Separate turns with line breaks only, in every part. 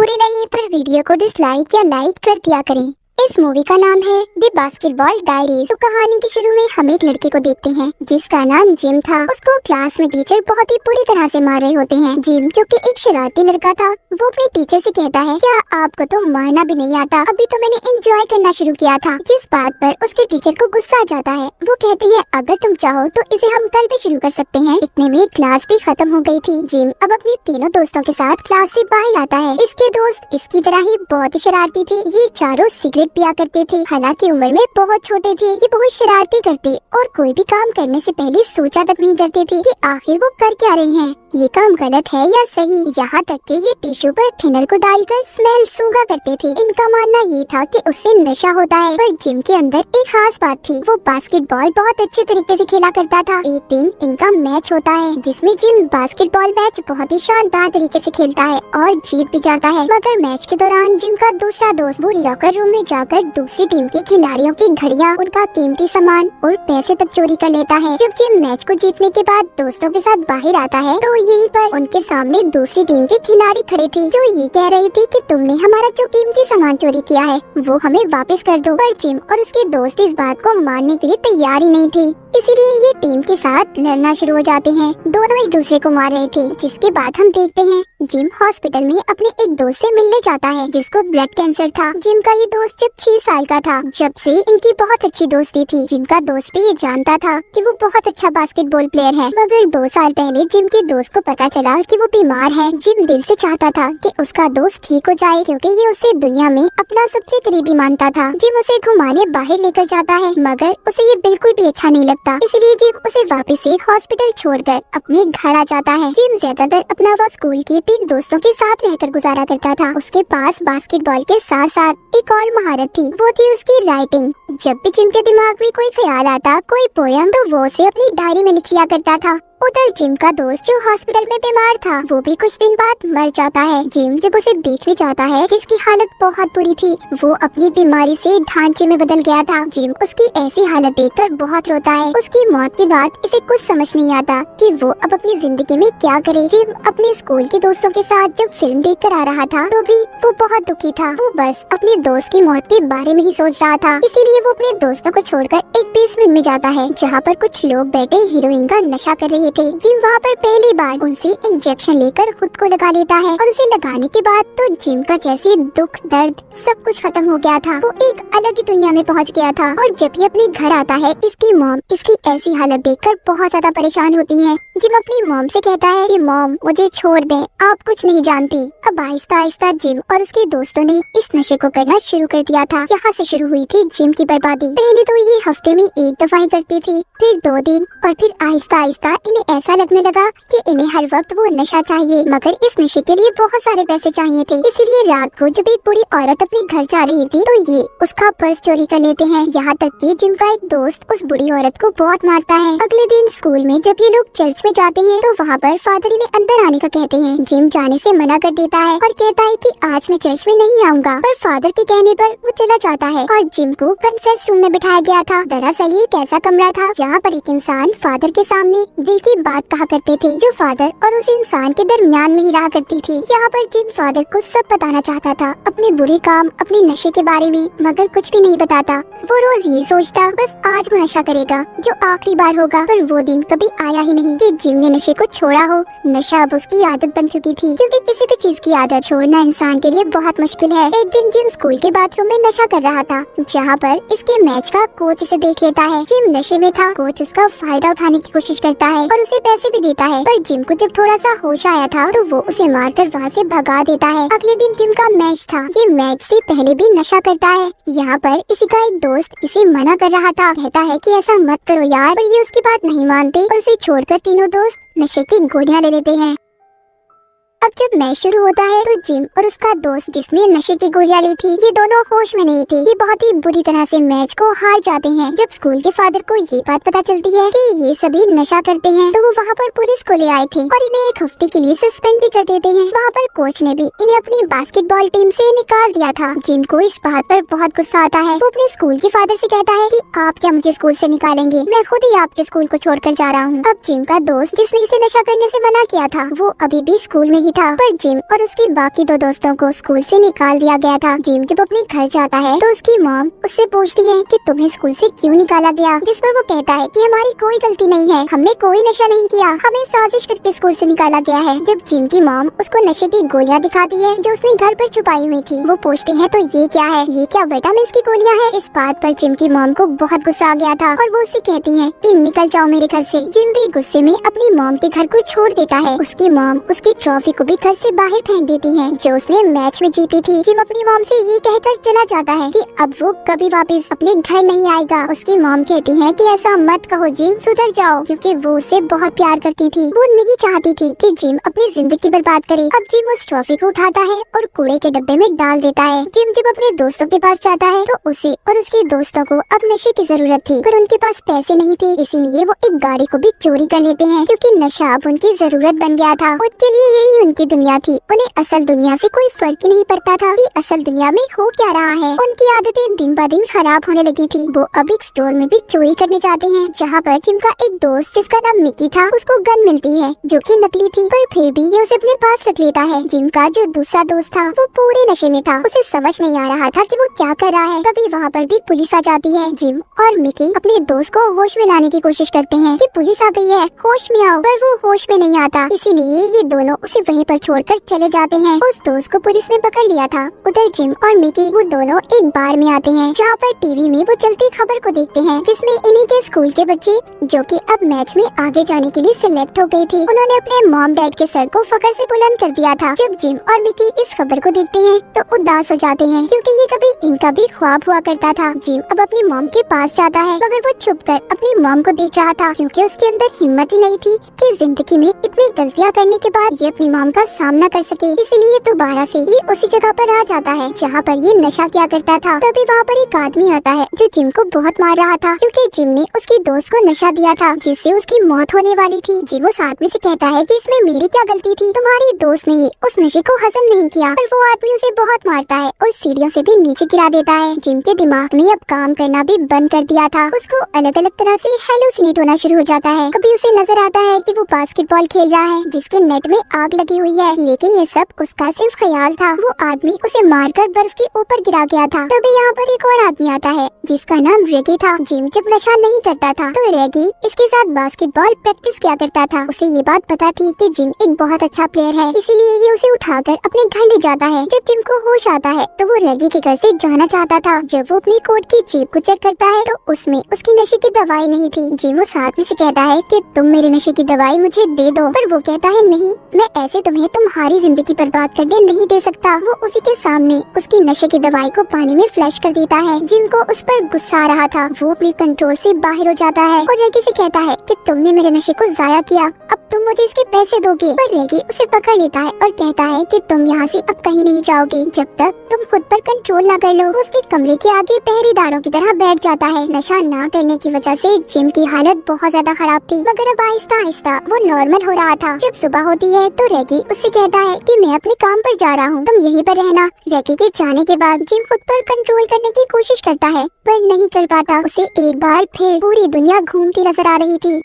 बुरी नहीं पर वीडियो को डिसलाइक या लाइक कर दिया करें। इस मूवी का नाम है द बास्केटबॉल डायरीज। तो कहानी के शुरू में हम एक लड़के को देखते हैं जिसका नाम जिम था। उसको क्लास में टीचर बहुत ही बुरी तरह से मार रहे होते हैं। जिम जो कि एक शरारती लड़का था, वो अपने टीचर से कहता है, क्या आपको तो मारना भी नहीं आता? अभी तो मैंने एंजॉय करना शुरू किया था। जिस बात पर उसके टीचर को गुस्सा आ जाता है। वो कहती है, अगर तुम चाहो तो इसे हम कल भी शुरू कर सकते हैं। इतने में क्लास भी खत्म हो गई थी। जिम अब अपने तीनों दोस्तों के साथ क्लास से बाहर आता है। इसके दोस्त इसकी तरह ही बहुत ही शरारती थे। ये चारों सिगरेट पिया करते थे। हालांकि उम्र में बहुत छोटे थे। ये बहुत शरारती करते और कोई भी काम करने से पहले सोचा तक नहीं करते थे कि आखिर वो कर क्या रही हैं। ये काम गलत है या सही। यहाँ तक कि ये टिश्यू पर थिनर को डालकर स्मेल सूंघा करते थे। इनका मानना ये था कि उससे नशा होता है। पर जिम के अंदर एक खास बात थी, वो बास्केटबॉल बहुत अच्छे तरीके से खेला करता था। एक दिन इनका मैच होता है जिसमें जिम बास्केटबॉल मैच बहुत ही शानदार तरीके से खेलता है और जीत भी जाता है। मगर मैच के दौरान जिम का दूसरा दोस्त वो लॉकर रूम में जाकर दूसरी टीम के खिलाड़ियों की घड़ियां, उनका कीमती सामान और पैसे तक चोरी कर लेता है। जब जिम मैच को जीतने के बाद दोस्तों के साथ बाहर आता है तो यहीं पर उनके सामने दूसरी टीम के खिलाड़ी खड़े थे जो ये कह रहे थे कि तुमने हमारा जो कीमती सामान चोरी किया है वो हमें वापस कर दो। पर जिम और उसके दोस्त इस बात को मानने के लिए तैयार ही नहीं थे, इसीलिए ये टीम के साथ लड़ना शुरू हो जाते हैं। दोनों एक दूसरे को मार रहे थे। जिसके बाद हम देखते हैं जिम हॉस्पिटल में अपने एक दोस्त से मिलने जाता है जिसको ब्लड कैंसर था। जिम का ये दोस्त जब 6 साल का था, जब से इनकी बहुत अच्छी दोस्ती थी। जिम का दोस्त भी ये जानता था कि वो बहुत अच्छा बास्केटबॉल प्लेयर है। मगर 2 साल पहले जिम के दोस्त को पता चला कि वो बीमार है। जिम दिल से चाहता था कि उसका दोस्त ठीक हो जाए क्योंकि ये उसे दुनिया में अपना सबसे करीबी मानता था। जिम उसे घुमाने बाहर लेकर जाता है मगर उसे ये बिल्कुल भी अच्छा नहीं लगता, इसलिए जिम उसे वापस से हॉस्पिटल छोड़कर अपने घर आ जाता है। जिम ज्यादातर अपना वक्त स्कूल के 3 दोस्तों के साथ रहकर गुजारा करता था। उसके पास बास्केटबॉल के साथ साथ एक और महारत थी, वो थी उसकी राइटिंग। जब भी जिम के दिमाग में कोई ख्याल आता, कोई पोयम, तो वो उसे अपनी डायरी में लिख लिया करता था। उधर जिम का दोस्त जो हॉस्पिटल में बीमार था, वो भी कुछ दिन बाद मर जाता है। जिम जब उसे देखने जाता है जिसकी हालत बहुत बुरी थी, वो अपनी बीमारी से ढांचे में बदल गया था। जिम उसकी ऐसी हालत देखकर बहुत रोता है। उसकी मौत के बाद इसे कुछ समझ नहीं आता कि वो अब अपनी जिंदगी में क्या करे। जिम अपने स्कूल के दोस्तों के साथ जब फिल्म देखकर आ रहा था तो भी वो बहुत दुखी था। वो बस अपने दोस्त की मौत के बारे में ही सोच रहा था, इसीलिए वो अपने दोस्तों को छोड़कर एक बेसमेंट में जाता है जहाँ पर कुछ लोग बैठे हीरोइन का नशा कर रहे थे। जिम वहाँ पर पहली बार उनसे इंजेक्शन लेकर खुद को लगा लेता है और उसे लगाने के बाद तो जिम का जैसे दुख दर्द सब कुछ खत्म हो गया था। वो एक अलग ही दुनिया में पहुँच गया था। और जब ये अपने घर आता है, इसकी मॉम इसकी ऐसी हालत देखकर बहुत ज्यादा परेशान होती है। जिम अपनी मॉम से कहता है कि मॉम मुझे छोड़ दें, आप कुछ नहीं जानती। अब आहिस्ता आहिस्ता जिम और उसके दोस्तों ने इस नशे को करना शुरू कर दिया था। यहाँ से शुरू हुई थी जिम की बर्बादी। पहले तो ये हफ्ते में 1 दफा ही करते थे, फिर 2 दिन, और फिर आहिस्ता आहिस्ता इन्हें ऐसा लगने लगा कि इन्हें हर वक्त वो नशा चाहिए। मगर इस नशे के लिए बहुत सारे पैसे चाहिए थे, इसीलिए रात को जब एक बुरी औरत अपने घर जा रही थी तो ये उसका पर्स चोरी कर लेते हैं। यहाँ तक कि जिम का एक दोस्त उस बुरी औरत को बहुत मारता है। अगले दिन स्कूल में जब ये लोग चर्च में जाते हैं तो वहाँ पर फादर इन्हें अंदर आने का कहते हैं। जिम जाने से मना कर देता है और कहता है कि आज मैं चर्च में नहीं आऊँगा। पर फादर के कहने पर वो चला जाता है और जिम को कन्फेस रूम में बिठाया गया था। दरअसल ये एक ऐसा कमरा था जहाँ पर एक इंसान फादर के सामने दिल की बात कहा करते थे जो फादर और उस इंसान के दरमियान में ही रहा करती थी। यहाँ पर जिम फादर को सब बताना चाहता था, अपने बुरे काम, अपने नशे के बारे में, मगर कुछ भी नहीं बताता। वो रोज ये सोचता बस आज वो नशा करेगा जो आखिरी बार होगा। पर वो दिन कभी आया ही नहीं कि जिम ने नशे को छोड़ा हो। नशा अब उसकी आदत बन चुकी थी, क्योंकि किसी भी चीज की आदत छोड़ना इंसान के लिए बहुत मुश्किल है। एक दिन जिम स्कूल के बाथरूम में नशा कर रहा था जहाँ पर इसके मैच का कोच इसे देख लेता है। जिम नशे में था। कोच उसका फायदा उठाने की कोशिश करता है और उसे पैसे भी देता है। पर जिम को जब थोड़ा सा होश आया था तो वो उसे मारकर वहाँ से भगा देता है। अगले दिन जिम का मैच था। ये मैच से पहले भी नशा करता है। यहाँ पर इसी का एक दोस्त इसे मना कर रहा था, कहता है कि ऐसा मत करो यार, पर ये उसकी बात नहीं मानते और उसे छोड़कर तीनों दोस्त नशे की गोलियां ले लेते हैं। अब जब मैच शुरू होता है तो जिम और उसका दोस्त जिसने नशे की गोलियां ली थी, ये दोनों होश में नहीं थे। ये बहुत ही बुरी तरह से मैच को हार जाते हैं। जब स्कूल के फादर को ये बात पता चलती है कि ये सभी नशा करते हैं तो वो वहाँ पर पुलिस को ले आए थे और इन्हें 1 हफ्ते के लिए सस्पेंड भी कर देते हैं। वहाँ पर कोच ने भी इन्हें अपनी बास्केटबॉल टीम से निकाल दिया था। जिम को इस बात पर बहुत गुस्सा आता है। वो अपने स्कूल के फादर से कहता है कि आप क्या मुझे स्कूल से निकालेंगे, मैं खुद ही आपके स्कूल को छोड़कर जा रहा हूँ। अब जिम का दोस्त जिसने इसे नशा करने से मना किया था वो अभी भी स्कूल में ही था, पर जिम और उसके बाकी दो दोस्तों को स्कूल से निकाल दिया गया था। जिम जब अपने घर जाता है तो उसकी मॉम उससे पूछती है कि तुम्हें स्कूल से क्यों निकाला गया, जिस पर वो कहता है कि हमारी कोई गलती नहीं है, हमने कोई नशा नहीं किया, हमें साजिश करके स्कूल से निकाला गया है। जब जिम की मॉम उसको नशे की गोलियां दिखाती है जो उसने घर पर छुपाई हुई थी, वो पूछती है तो ये क्या है, ये क्या विटामिन की गोलियां है। इस बात पर जिम की मॉम को बहुत गुस्सा आ गया था और वो उससे कहती है कि निकल जाओ मेरे घर से। जिम भी गुस्से में अपनी मॉम के घर को छोड़ देता है। उसकी मॉम उसकी ट्रॉफी को भी घर से बाहर फेंक देती है जो उसने मैच में जीती थी। जिम अपनी मॉम से ये कहकर चला जाता है कि अब वो कभी वापस अपने घर नहीं आएगा। उसकी मॉम कहती है कि ऐसा मत कहो जिम, सुधर जाओ, क्योंकि वो उसे बहुत प्यार करती थी। वो नहीं चाहती थी कि जिम अपनी जिंदगी बर्बाद करे। अब जिम उस ट्रॉफी को उठाता है और कूड़े के डब्बे में डाल देता है। जिम जब अपने दोस्तों के पास जाता है तो उसे और उसके दोस्तों को अब नशे की जरूरत थी, पर उनके पास पैसे नहीं थे, इसीलिए वो एक गाड़ी को भी चोरी कर लेते हैं क्योंकि नशा अब उनकी जरूरत बन गया था। उनके लिए यही उनकी दुनिया थी। उन्हें असल दुनिया से कोई फर्क ही नहीं पड़ता था कि असल दुनिया में हो क्या रहा है। उनकी आदतें दिन ब दिन खराब होने लगी थी। वो अब एक स्टोर में भी चोरी करने जाते हैं जहाँ पर जिम का एक दोस्त जिसका नाम मिकी था उसको गन मिलती है जो कि नकली थी, पर फिर भी ये उसे अपने पास रख लेता है। जिम का जो दूसरा दोस्त था वो पूरे नशे में था, उसे समझ नहीं आ रहा था कि वो क्या कर रहा है। तभी वहाँ पर भी पुलिस आ जाती है। जिम और मिकी अपने दोस्त को होश में लाने की कोशिश करते हैं कि पुलिस आ गई है, होश में आओ, पर वो होश में नहीं आता। इसीलिए ये दोनों उसे वहीं पर छोड़कर चले जाते हैं। उस दोस्त को पुलिस ने पकड़ लिया था। उधर जिम और मिकी वो दोनों एक बार में आते हैं जहाँ पर टीवी में वो चलती खबर को देखते हैं जिसमें इन्हीं के स्कूल के बच्चे जो कि अब मैच में आगे जाने के लिए सिलेक्ट हो गए थे, उन्होंने अपने मॉम डैड के सर को फखर से बुलंद कर दिया था। जब जिम और मिकी इस खबर को देखते हैं तो उदास हो जाते हैं क्योंकि ये कभी इनका भी ख्वाब हुआ करता था। जिम अब अपनी मॉम के पास जाता है मगर वो छुपकर अपनी मॉम को देख रहा था क्योंकि उसके अंदर हिम्मत ही नहीं थी कि जिंदगी में इतनी गलतियां करने के बाद ये अपनी मॉम का सामना कर सके। इसीलिए दोबारा से ये उसी जगह पर आ जाता है जहाँ पर ये नशा किया करता था। तभी वहाँ पर एक आदमी आता है जो जिम को बहुत मार रहा था क्योंकि जिम ने उसके दोस्त को नशा दिया था जिससे उसकी मौत होने वाली थी। जिम उस आदमी से कहता है कि इसमें मेरी क्या गलती थी, तुम्हारे दोस्त ने उस नशे को हजम नहीं किया। पर वो आदमी उसे बहुत मारता है और सीढ़ियों से भी नीचे गिरा देता है। जिम के दिमाग ने अब काम करना भी बंद कर दिया था। उसको अलग अलग तरह से हेलुसिनेट होना शुरू हो जाता है। कभी उसे नजर आता है कि वो बास्केटबॉल खेल रहा है जिसके नेट में आग लगी हुई है, लेकिन ये सब उसका सिर्फ ख्याल था। वो आदमी उसे मारकर बर्फ के ऊपर गिरा गया था। तभी यहाँ पर एक और आदमी आता है जिसका नाम रेगी था। जिम जब नशा नहीं करता था तो रेगी इसके साथ बास्केटबॉल प्रैक्टिस किया करता था। उसे ये बात पता थी कि जिम एक बहुत अच्छा प्लेयर है, इसीलिए ये उसे उठाकर अपने घर ले जाता है। जब जिम को होश आता है तो वो रेगी के घर से जाना चाहता था। जब वो अपनी कोट की जेब को चेक करता है तो उसमें उसकी नशे की दवाई नहीं थी। जिम उस आदमी से कहता है कि तुम मेरे नशे की दवाई मुझे दे दो, पर वो कहता है नहीं, मैं ऐसे तुम्हें तुम्हारी जिंदगी बर्बाद करने नहीं दे सकता। वो उसी के सामने उसकी नशे की दवाई को पानी में फ्लैश कर देता है। जिम को उस पर गुस्सा आ रहा था। वो अपने कंट्रोल से बाहर हो जाता है और रेगी से कहता है कि तुमने मेरे नशे को जाया किया, अब तुम मुझे इसके पैसे दोगे। पर रेगी उसे पकड़ लेता है और कहता है कि तुम यहाँ से अब कहीं नहीं जाओगे जब तक तुम खुद पर कंट्रोल ना कर लो। वो उसके कमरे के आगे पहरेदारों की तरह बैठ जाता है। नशा ना करने की वजह से जिम की हालत बहुत ज्यादा खराब थी, मगर अब आहिस्ता आहिस्ता वो नॉर्मल हो रहा था। जब सुबह होती है तो रेगी उससे कहता है कि मैं अपने काम पर जा रहा हूँ, तुम यहीं पर रहना। रेगी के जाने के बाद जिम खुद पर कंट्रोल करने की कोशिश करता है पर नहीं कर पाता। उसे एक बार फिर पूरी दुनिया घूमती नजर आ रही थी।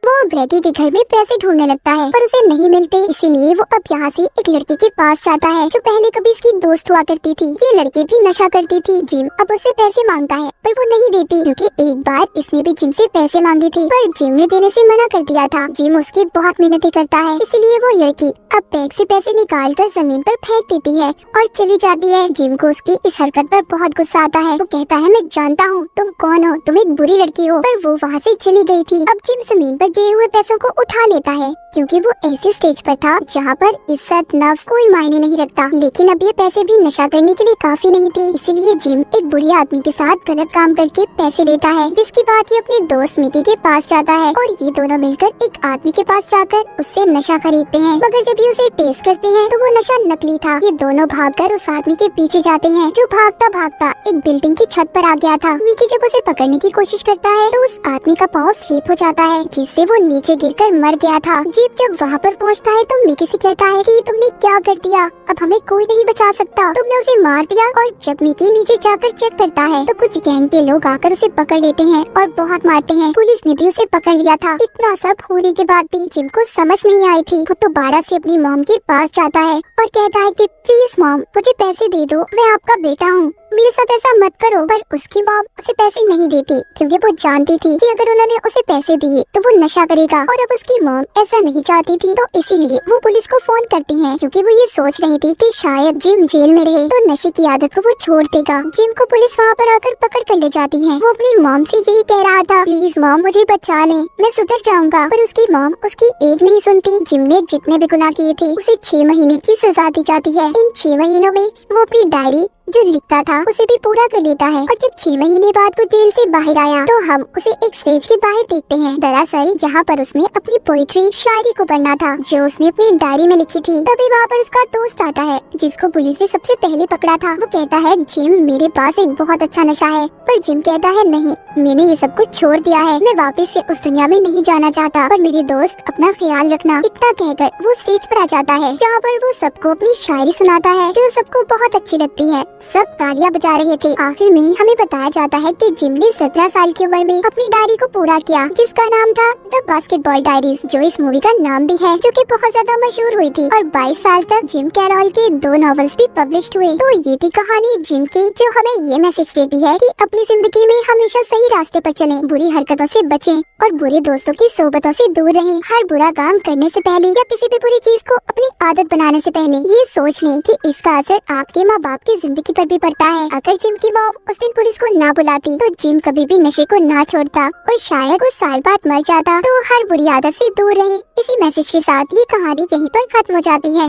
वो रेगी के घर में पैसे ढूंढने लगता है पर उसे नहीं मिलते, इसीलिए वो अब यहाँ से एक लड़के के पास जाता है जो पहले कभी इसकी दोस्त हुआ करती थी। ये लड़की भी नशा करती थी। जिम अब उससे पैसे मांगता है पर वो नहीं देती क्योंकि एक बार इसने भी जिम से पैसे मांगे थे पर जिम ने देने से मना कर दिया था। जिम उसकी बहुत मिन्नतें करता है, इसलिए वो लड़की अब बैग से पैसे निकाल कर जमीन पर फेंक देती है और चली जाती है। जिम को उसकी इस हरकत पर बहुत गुस्सा आता है। वो कहता है मैं जानता हूँ तुम कौन हो, तुम एक बुरी लड़की हो, पर वो वहाँ से चली गई थी। अब जिम जमीन पर गिरे हुए पैसों को उठा लेता है क्योंकि वो ऐसे स्टेज पर था जहाँ पर इज्जत नफ्स कोई मायने नहीं रखता। लेकिन अब ये पैसे भी नशा करने के लिए काफी नहीं थे, इसीलिए जिम एक बुरी आदमी के साथ गलत काम करके पैसे लेता है, जिसके बाद ये अपने दोस्त मिकी के पास जाता है और ये दोनों मिलकर एक आदमी के पास जाकर उससे नशा खरीदते हैं। मगर जब ये उसे टेस्ट करते हैं तो वो नशा नकली था। ये दोनों भागकर उस आदमी के पीछे जाते हैं जो भागता भागता एक बिल्डिंग की छत पर आ गया था। मिकी जब उसे पकड़ने की कोशिश करता है तो उस आदमी का पाँव स्लिप हो जाता है जिससे जिससे वो नीचे गिरकर मर गया था। जिम जब वहाँ पर पहुँचता है तो मिकी से कहता है कि तुमने क्या कर दिया, अब हमें कोई नहीं बचा सकता, तुमने उसे मार दिया। और जब मिकी नीचे जाकर चेक करता है तो कुछ गैंग के लोग आकर उसे पकड़ लेते हैं और बहुत मारते हैं। पुलिस ने भी उसे पकड़ लिया था। इतना सब होने के बाद भी जिम को समझ नहीं आई थी। वो दोबारा से अपनी मॉम के पास जाता है और कहता है कि प्लीज मॉम मुझे पैसे दे दो, मैं आपका बेटा हूँ, मेरे साथ ऐसा मत करो। पर उसकी मॉम उसे पैसे नहीं देती क्योंकि वो जानती थी कि अगर उन्होंने उसे पैसे दिए तो वो नशा करेगा और अब उसकी मॉम ऐसा नहीं चाहती थी। तो इसीलिए वो पुलिस को फोन करती है क्योंकि वो ये सोच रही थी कि शायद जिम जेल में रहे तो नशे की आदत को वो छोड़ देगा। जिम को पुलिस वहाँ पर आकर पकड़ कर ले जाती है। वो अपनी मॉम से यही कह रहा था, प्लीज मॉम मुझे बचा ले, मैं सुधर जाऊंगा। पर उसकी मॉम उसकी एक नहीं सुनती। जिम ने जितने भी गुनाह किए थे उसे 6 महीने की सजा दी जाती है। इन 6 महीनों में वो अपनी डायरी जो लिखता था उसे भी पूरा कर लेता है। और जब 6 महीने बाद वो जेल से बाहर आया तो हम उसे एक स्टेज के बाहर देखते हैं। दरअसल यहाँ पर उसने अपनी पोइट्री शायरी को पढ़ना था जो उसने अपनी डायरी में लिखी थी। तभी वहाँ पर उसका दोस्त आता है जिसको पुलिस ने सबसे पहले पकड़ा था। वो कहता है जिम मेरे पास एक बहुत अच्छा नशा है। पर जिम कहता है नहीं, मैंने ये सब कुछ छोड़ दिया है, मैं वापस से उस दुनिया में नहीं जाना चाहता, पर मेरे दोस्त अपना ख्याल रखना। इतना कहकर वो स्टेज पर आ जाता है जहाँ पर वो सबको अपनी शायरी सुनाता है जो सबको बहुत अच्छी लगती है। सब तालियां बजा रहे थे। आखिर में हमें बताया जाता है कि जिम ने 17 साल की उम्र में अपनी डायरी को पूरा किया जिसका नाम था द बास्केटबॉल डायरीज, जो इस मूवी का नाम भी है, जो कि बहुत ज्यादा मशहूर हुई थी। और 22 साल तक जिम कैरोल के 2 नॉवेल्स भी पब्लिश्ड हुए। तो ये थी कहानी जिम की, जो हमें ये मैसेज देती है कि अपनी जिंदगी में हमेशा सही रास्ते पर चलें, बुरी हरकतों से बचें और बुरे दोस्तों की सोबतों से दूर रहें। हर बुरा काम करने से पहले या किसी भी बुरी चीज को अपनी आदत बनाने से पहले ये सोच लें कि इसका असर आपके माँ बाप की जिंदगी पर भी पड़ता है। अगर जिम की मॉम उस दिन पुलिस को ना बुलाती तो जिम कभी भी नशे को ना छोड़ता और शायद कुछ साल बाद मर जाता। तो हर बुरी आदत से दूर रहे। इसी मैसेज के साथ ये कहानी यहीं पर खत्म हो जाती है।